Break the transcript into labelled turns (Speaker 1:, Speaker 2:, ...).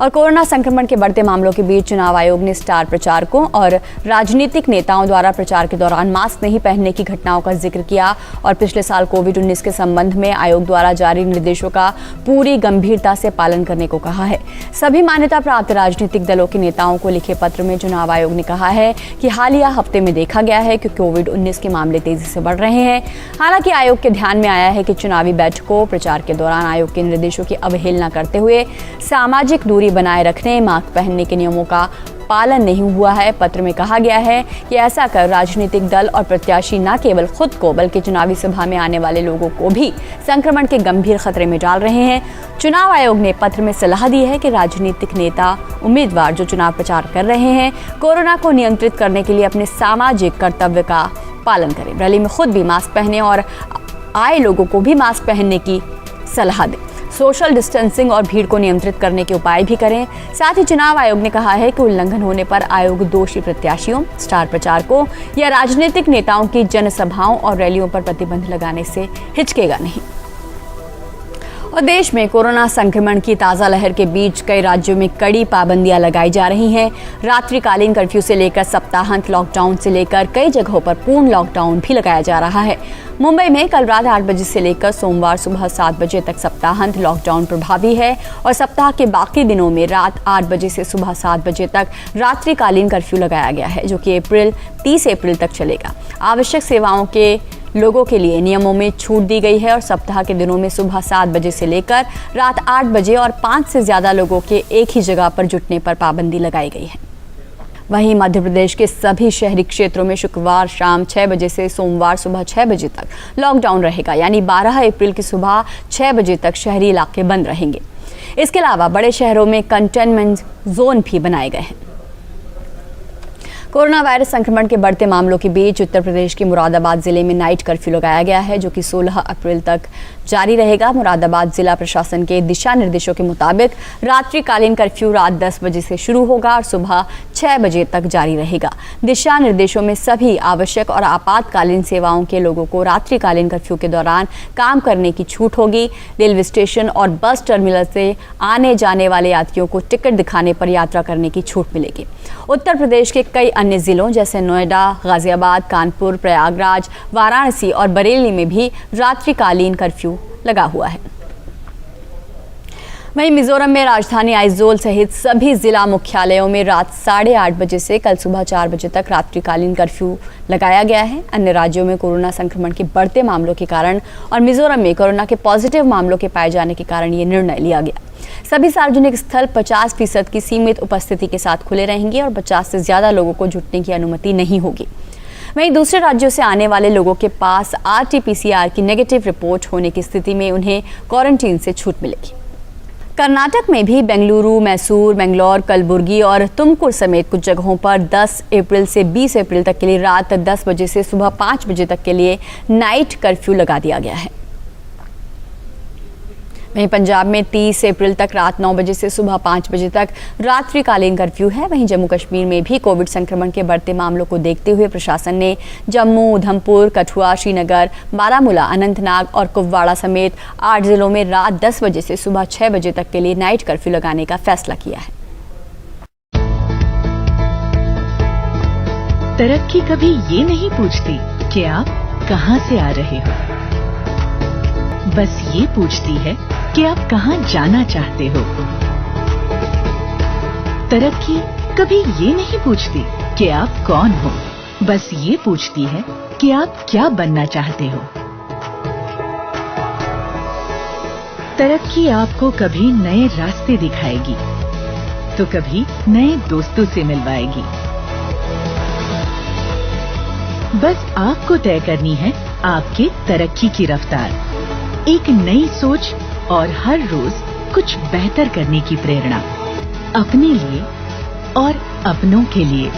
Speaker 1: और कोरोना संक्रमण के बढ़ते मामलों के बीच चुनाव आयोग ने स्टार प्रचारकों और राजनीतिक नेताओं द्वारा प्रचार के दौरान मास्क नहीं पहनने की घटनाओं का जिक्र किया और पिछले साल कोविड-19 के संबंध में आयोग द्वारा जारी निर्देशों का पूरी गंभीरता से पालन करने को कहा है। सभी मान्यता प्राप्त राजनीतिक दलों के नेताओं को लिखे पत्र में चुनाव आयोग ने कहा है कि हालिया हफ्ते में देखा गया है कि कोविड-19 के मामले तेजी से बढ़ रहे हैं। हालांकि आयोग के ध्यान में आया है कि चुनावी बैठकों प्रचार के दौरान आयोग के निर्देशों की अवहेलना करते हुए सामाजिक दूरी बनाए रखने, मास्क पहनने के नियमों का पालन नहीं हुआ है। पत्र में कहा गया है कि ऐसा कर राजनीतिक दल और प्रत्याशी न केवल खुद को बल्कि चुनावी सभा में आने वाले लोगों को भी संक्रमण के गंभीर खतरे में डाल रहे हैं। चुनाव आयोग ने पत्र में सलाह दी है कि राजनीतिक नेता, उम्मीदवार जो चुनाव प्रचार कर रहे हैं, कोरोना को नियंत्रित करने के लिए अपने सामाजिक कर्तव्य का पालन करें। रैली में खुद भी मास्क पहने और आए लोगों को भी मास्क पहनने की सलाह दें। सोशल डिस्टेंसिंग और भीड़ को नियंत्रित करने के उपाय भी करें। साथ ही चुनाव आयोग ने कहा है कि उल्लंघन होने पर आयोग दोषी प्रत्याशियों, स्टार प्रचारकों या राजनीतिक नेताओं की जनसभाओं और रैलियों पर प्रतिबंध लगाने से हिचकेगा नहीं। और देश में कोरोना संक्रमण की ताज़ा लहर के बीच कई राज्यों में कड़ी पाबंदियां लगाई जा रही हैं। रात्रिकालीन कर्फ्यू से लेकर सप्ताहांत लॉकडाउन से लेकर कई जगहों पर पूर्ण लॉकडाउन भी लगाया जा रहा है। मुंबई में कल रात 8 बजे से लेकर सोमवार सुबह 7 बजे तक सप्ताहांत लॉकडाउन प्रभावी है और सप्ताह के बाकी दिनों में रात 8 बजे से सुबह 7 बजे तक रात्रिकालीन कर्फ्यू लगाया गया है, जो कि 30 अप्रैल तक चलेगा। आवश्यक सेवाओं के लोगों के लिए नियमों में छूट दी गई है और सप्ताह के दिनों में सुबह 7 बजे से लेकर रात 8 बजे और 5 से ज्यादा लोगों के एक ही जगह पर जुटने पर पाबंदी लगाई गई है। वहीं मध्य प्रदेश के सभी शहरी क्षेत्रों में शुक्रवार शाम 6 बजे से सोमवार सुबह 6 बजे तक लॉकडाउन रहेगा, यानी 12 अप्रैल की सुबह 6 बजे तक शहरी इलाके बंद रहेंगे। इसके अलावा बड़े शहरों में कंटेनमेंट जोन भी बनाए गए हैं। कोरोना वायरस संक्रमण के बढ़ते मामलों के बीच उत्तर प्रदेश के मुरादाबाद जिले में नाइट कर्फ्यू लगाया गया है, जो कि 16 अप्रैल तक जारी रहेगा। मुरादाबाद जिला प्रशासन के दिशा निर्देशों के मुताबिक रात्रिकालीन कर्फ्यू रात 10 बजे से शुरू होगा और सुबह 6 बजे तक जारी रहेगा। दिशा निर्देशों में सभी आवश्यक और आपातकालीन सेवाओं के लोगों को रात्रिकालीन कर्फ्यू के दौरान काम करने की छूट होगी। रेलवे स्टेशन और बस टर्मिनल से आने जाने वाले यात्रियों को टिकट दिखाने पर यात्रा करने की छूट मिलेगी। उत्तर प्रदेश के कई अन्य जिलों जैसे नोएडा, गाजियाबाद, कानपुर, प्रयागराज, वाराणसी और बरेली में भी रात्रिकालीन कर्फ्यू लगा हुआ है। वहीं मिजोरम में राजधानी आइजोल सहित सभी जिला मुख्यालयों में रात 8:30 बजे से कल सुबह 4 बजे तक रात्रिकालीन कर्फ्यू लगाया गया है। अन्य राज्यों में कोरोना संक्रमण के बढ़ते मामलों के कारण और मिजोरम में कोरोना के पॉजिटिव मामलों के पाए जाने के कारण ये निर्णय लिया गया। सभी सार्वजनिक स्थल 50% की सीमित उपस्थिति के साथ खुले रहेंगे और 50 से ज्यादा लोगों को जुटने की अनुमति नहीं होगी। वहीं दूसरे राज्यों से आने वाले लोगों के पास RT-PCR की नेगेटिव रिपोर्ट होने की स्थिति में उन्हें क्वारंटीन से छूट मिलेगी। कर्नाटक में भी बेंगलुरु, मैसूर, मैंगलोर, कलबुर्गी और तुमकुर समेत कुछ जगहों पर 10 अप्रैल से 20 अप्रैल तक के लिए रात 10 बजे से सुबह 5 बजे तक के लिए नाइट कर्फ्यू लगा दिया गया है। वहीं पंजाब में 30 अप्रैल तक रात 9 बजे से सुबह 5 बजे तक रात्रिकालीन कर्फ्यू है। वहीं जम्मू कश्मीर में भी कोविड संक्रमण के बढ़ते मामलों को देखते हुए प्रशासन ने जम्मू, उधमपुर, कठुआ, श्रीनगर, बारामूला, अनंतनाग और कुपवाड़ा समेत 8 जिलों में रात 10 बजे से सुबह 6 बजे तक के लिए नाइट कर्फ्यू लगाने का फैसला किया है।
Speaker 2: तरक्की कभी ये नहीं पूछती कि आप कहां से आ रहे हो, बस ये पूछती है कि आप कहां जाना चाहते हो। तरक्की कभी ये नहीं पूछती कि आप कौन हो, बस ये पूछती है कि आप क्या बनना चाहते हो। तरक्की आपको कभी नए रास्ते दिखाएगी तो कभी नए दोस्तों से मिलवाएगी। बस आपको तय करनी है आपके तरक्की की रफ्तार, एक नई सोच और हर रोज कुछ बेहतर करने की प्रेरणा, अपने लिए और अपनों के लिए।